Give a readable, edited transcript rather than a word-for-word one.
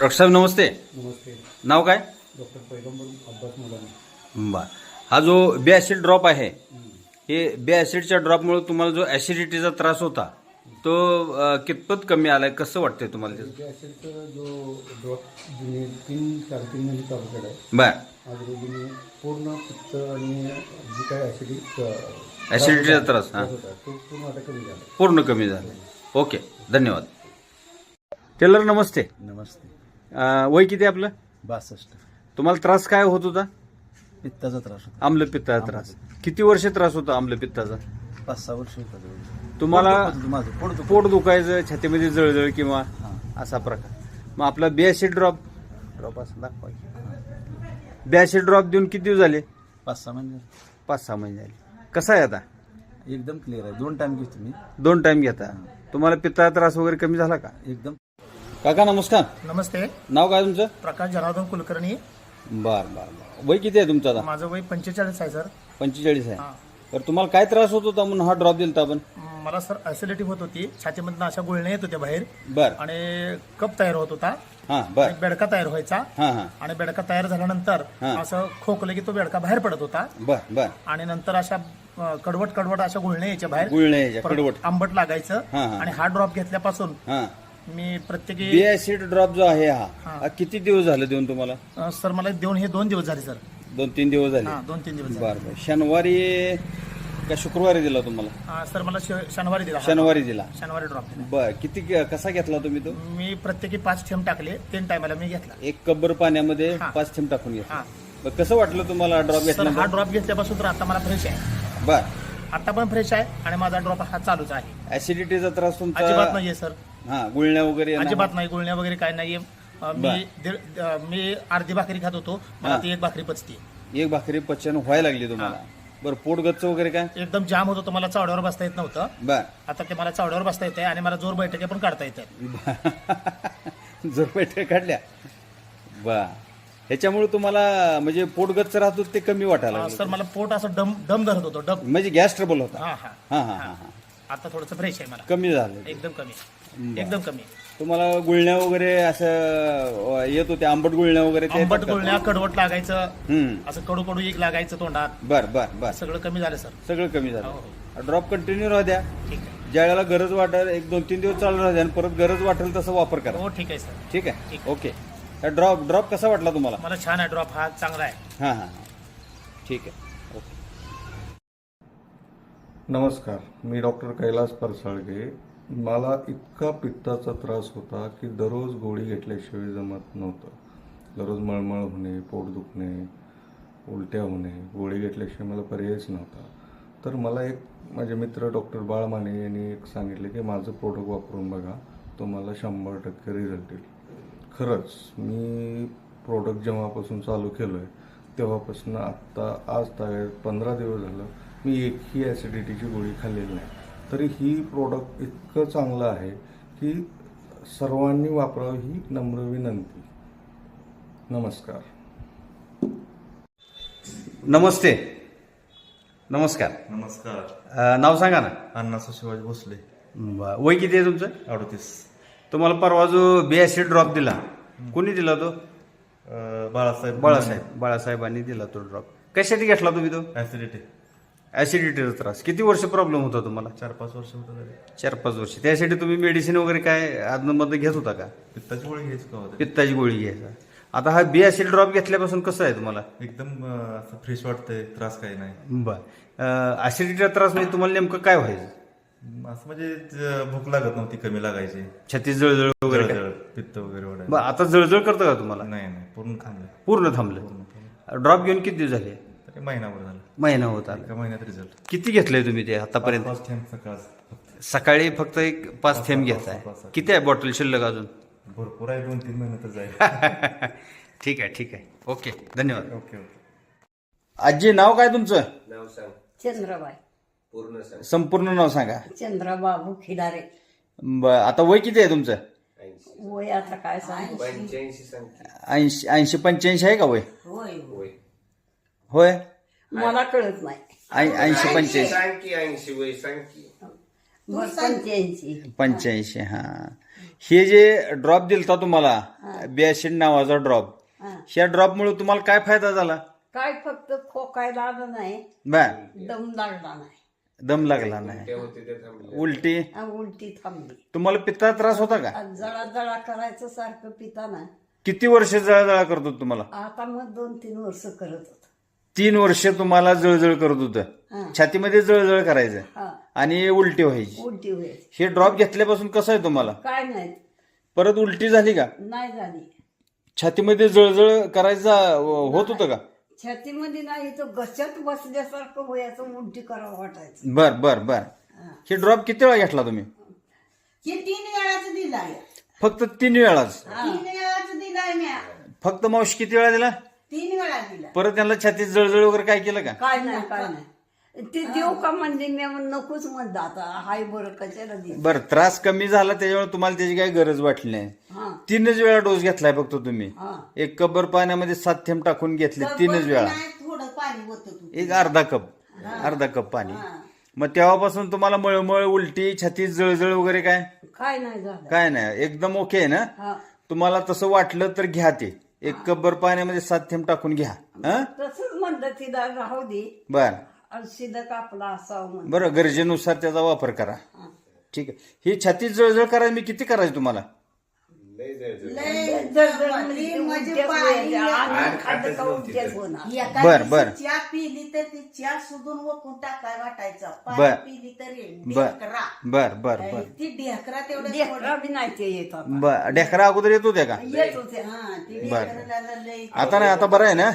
Doctor साहेब नमस्ते. नमस्ते. नाव काय? Doctor पैगंबर अब्बास मुलानी. बर. हा जो बे ॲसिड ड्रॉप आहे, हे बे ॲसिडच्या ड्रॉपमुळे तुम्हाला जो ॲसिडिटीचा त्रास होता तो कितपत कमी आलाय, कसं वाटतंय तुम्हाला त्याचं? गॅसेटचा जो ड्रॉप जुने 3-4 महिने चालू केला आहे. बर. आज रोजीने पूर्ण पित्त आणि जी काय ॲसिडिटीचा त्रास हा होता तो पूर्ण आता कमी झाला. पूर्ण कमी झाला. ओके, धन्यवाद. टेलर नमस्ते. नमस्ते. वय किती आहे आपलं? 62. तुम्हाला त्रास काय होत होता? पित्ताचा त्रास होता. आम्लपित्ताचा त्रास. किती वर्ष त्रास होता आम्लपित्ताचा? 5-6 वर्ष होता. तुम्हाला माझं पोट दुखायचं, छातीमध्ये जळजळ किंवा हां. असा प्रकार. मग आपला बे ॲसिड ड्रॉप असं दाखवा. बे ॲसिड ड्रॉप देऊन किती दिवस झाले? 5-6 महिने 5-6 महिने झाले. कसा आहे आता? एकदम क्लिअर आहे. 2 टाइम घेतो मी. 2 टाइम घेता. तुम्हाला पित्ताचा त्रास वगैरे कमी झाला का? एकदम. काका नमस्कार. नमस्ते. नाव काय तुमचं? प्रकाश जनार्दन कुलकर्णी. बर बर बर. वय किती आहे तुमचं आता? माझं वय 45 आहे सर. 45 आहे. हा. तर तुम्हाला काय त्रास होत होता म्हणून हा ड्रॉप दिलता आपण? मला सर ऍसिडिटी होत होती, छातीमधनं अशा गुळण्या येत होत्या बाहेर बर. आणि कप तयार होत होता, हा बर. आणि बेडका तयार व्हायचा, हा हा आणि बेडका तयार झाल्यानंतर हा. असं खोकलं की तो बेडका बाहेर पडत होता, बर बर. आणि नंतर अशा कडवट अशा गुळण्या यायच्या बाहेर, गुळण्या यायच्या, परत कडवट. आंबट लागायचं. हा, हा. आणि हा ड्रॉप घेतल्यापासून हा. मी प्रत्येकी बे ॲसिड ड्रॉप जो आहे हा हा. हा किती दिवस झाले देऊन तुम्हाला? सर मला देऊन हे 2 दिवस झाले सर. 2-3 दिवस झाले. हा, 2-3 दिवस झाले. बर बर. शनिवारी का शुक्रवारी दिला तुम्हाला? सर मला शनिवारी दिला. शनिवारी दिला. शनिवारी ड्रॉप दिला. बर. किती कसा घेतला तुम्ही तो? मी प्रत्येकी 5 थेंब टाकले. 3 टायमाला मी घेतला. एक कब्बर पाण्यामध्ये हा. 5 थेंब टाकून घेतला. हा. बरं, कसं वाटलं तुम्हाला ड्रॉप सर हा घेतला? ड्रॉप घेतल्यापासून तर आता मला फ्रेश आहे. बर. आता पण फ्रेश आहे आणि माझा ड्रॉप हा चालूच आहे. ऍसिडिटीचा त्रास तुमचा अजिबात नाहीये सर. हा, गुळण्या वगैरे येणं? अजिबात नाही, गुळण्या वगैरे काय नाहीये. मी अर्धी भाकरी खात होतो, मला हा. ती 1 भाकरी पचते. एक भाकरी पचन व्हायला लागली तुम्हाला? बरं. पोट गच्च वगैरे काय? एकदम जाम होतो, मला चावड्यावर बसता येत नव्हतं. बर. आता ते मला चावड्यावर बसता येते आणि मला जोर बैठके पण काढता येतात. जर बैठक काढल्या. बर. ह्याच्यामुळे तुम्हाला म्हणजे पोट गच्च राहत होतं ते कमी वाटायला लागलं? सर मला पोट असं दम धरत होतं, डब. म्हणजे गॅस ट्रबल होता? हा हा हा हा हा. आता थोडंसं फ्रेश आहे मला. कमी झालं? एकदम कमी, बरं. एकदम कमी. तुम्हाला गुळण्या वगैरे असं येत होते, आंबट गुळण्या वगैरे ते आंबट येतात का? गुळण्या, कडवट लागायचं, हम्म. असं कडू एक लागायचं तोंडात. बर बर बर. सगळं कमी झालं सर. सगळं कमी हो, झालं. ड्रॉप कंटिन्यू राहू द्या. ठीक आहे. ज्या वेळेला गरज वाटेल 1-2-3 दिवस चालू राहू द्या आणि परत गरज वाटेल तसं वापर करा. हो ठीक आहे सर. ठीक आहे. ठीक. ओके. ड्रॉप कसा वाटला तुम्हाला? मला छान आहे ड्रॉप, हा चांगला आहे. हां हां हां. ठीक आहे. ओके. नमस्कार, मी डॉक्टर कैलास परसाळगे. मला इतका पित्ताचा त्रास होता की दररोज गोळी घेतल्याशिवाय जमत नव्हतं. दररोज मळमळ होणे, पोट दुखणे, उलट्या होणे, गोळी घेतल्याशिवाय मला पर्यायच नव्हता. तर मला एक माझे मित्र डॉक्टर बाळ माने यांनी एक सांगितले की माझं प्रोडक्ट वापरून बघा, तुम्हाला 100% रिझल्ट येईल. खरंच मी प्रोडक्ट जेव्हापासून चालू केलं आहे तेव्हापासून आत्ता आज 15 दिवस झालं मी एकही ॲसिडिटीची गोळी खाल्लेली नाही. तरी ही प्रोडक्ट इतकं चांगलं आहे की सर्वांनी वापरावं ही नम्र विनंती. नमस्कार. नमस्ते. नमस्कार. नमस्कार. नाव सांगा ना. अण्णासाहेब शिवाजी भोसले. वय किती आहे तुमचं? 38. तुम्हाला परवा जो बे ॲसिड ड्रॉप दिला, कोणी दिला तो? बाळासाहेब बाळासाहेबांनी दिला तो ड्रॉप. कशासाठी घेतला तुम्ही तो? ऍसिडिटी. ॲसिडिटीचा त्रास. किती वर्ष प्रॉब्लेम होता तुम्हाला? 4-5 वर्ष होतं झाले. 4-5 वर्ष. त्यासाठी तुम्ही मेडिसिन वगैरे काय आदनमध्ये घेत होता का? पित्ताची गोळी घ्यायची का होते? पित्ताची गोळी घ्यायचा. आता हा बे ॲसिड ड्रॉप घेतल्यापासून कसं आहे तुम्हाला? एकदम असं फ्रेश वाटतंय, त्रास काही नाही. बर. ॲसिडिटीचा त्रास म्हणजे तुम्हाला नेमकं काय व्हायचं? असं म्हणजे भूक लागत नव्हती, कमी लागायची, छाती जळजळ वगैरे काय? जळजळ, पित्त वगैरे वाढायचं. बरं. आता जळजळ करतं का तुम्हाला? नाही पूर्ण थांबलं. पूर्ण थांबलं. ड्रॉप घेऊन किती दिवस झाले? तरी महिनाभर झालं. महिना होत आला. एका महिन्यात रिझल्ट. किती घेतलंय तुम्ही ते आतापर्यंत? 5 थेंब सकाळ. सकाळी फक्त एक 5 थेंब घेताय. किती आहे बॉटल शिल्लक अजून? भरपूर आहे, 2-3 महिने तर जाईल. ठीक आहे. ठीक आहे. ओके. धन्यवाद. ओके. आजी नाव काय तुमचं? चंद्रबाई. संपूर्ण नाव सांगा. चंद्रबाबू खिलारे. आता वय किती आहे तुमचं? वय आता काय सांग. 80-85 आहे का वय? होय होय. मला कळत नाही. 80-85. 85. 85. हा. हे जे ड्रॉप दिलता तुम्हाला बॅसिड नावाचा ड्रॉप. हा. ह्या ड्रॉपमुळे तुम्हाला काय फायदा झाला? काय फक्त खोकायला आलं नाही, बर. दम लागला नाही, दम लागला नाही, उलटी. उलटी थांबली. तुम्हाला पित्ता त्रास होता का? आज जळा जळा करायचं सारखं पिताना. किती वर्ष जळजळ करत होत तुम्हाला? आता मग 2-3 वर्ष करत होत. 3 वर्ष तुम्हाला जळजळ करत होतं, हा. छातीमध्ये जळजळ करायचं हा, आणि उलटी व्हायची. उलटी होईल. हे ड्रॉप घेतल्यापासून कसं आहे तुम्हाला? काय नाही, परत उलटी झाली का? नाही झाली. छातीमध्ये जळजळ करायचा होत होतं का? छातीमध्ये नाही, तो घशात बसल्यासारखं व्हायचं, उलटी करावं वाटायचं. बर बर बर. हे ड्रॉप किती वेळा घेतला तुम्ही? हे 3 वेळाचं दिलाय. फक्त 3 वेळाच. 3 वेळाचं दिलाय म्या. फक्त मावशी किती वेळा दिला? 3 वेळा दिला. परत त्यांना छातीत जळजळ वगैरे काय केलं का? काय नाही, काय नाही. ते देव का म्हणजे मी नकोच म्हणलं, आता हाय बरं कशाला दे. बरं, त्रास कमी झाला त्याच्यामुळे तुम्हाला त्याची काही गरज वाटली नाही. हा 3च वेळा डोस घेतलाय फक्त तुम्ही. हा. एक कपभर पाण्यामध्ये 7 थेंब टाकून घेतले 3च वेळा. नाही, थोडं पाणी होतं तू. एक अर्धा कप पाणी. मग तेव्हापासून तुम्हाला मळमळ, उलटी, छातीत जळजळ वगैरे काय? काय नाही झालं. काय नाही, एकदम ओके आहे ना? हा, तुम्हाला तसं वाटलं तर घ्या ते. एक कपभर पाण्यामध्ये 7 थेंब टाकून घ्या. हं? तसंच म्हणलं तिला राहू दे, बर. शिदा कापला असावं म्हणलं. बरं, गरजेनुसार त्याचा वापर करा. ठीक आहे. ही छातीत जळजळ करायला मी किती करायची तुम्हाला? लय जळजळ म्हणजे म्हणजे उलट्याच पाणी व्हायच्या. अन्न खाल्लं का उलट्याच होणार. एका बर, दिवशी बर. चहा पिली तर ती चहा सुधून वकून टाकाय वाटायचं. बर. पाणी पिली तर बर ढेकरा. बर बर बर ती ढेकरा तेवढं लेकरं बी नाही ते येत आता. बर. ढेकरा अगोदर येत होत्या का? येत होते. हा ती बर. ढेकराला लय आता नाही, आता बरं आहे ना?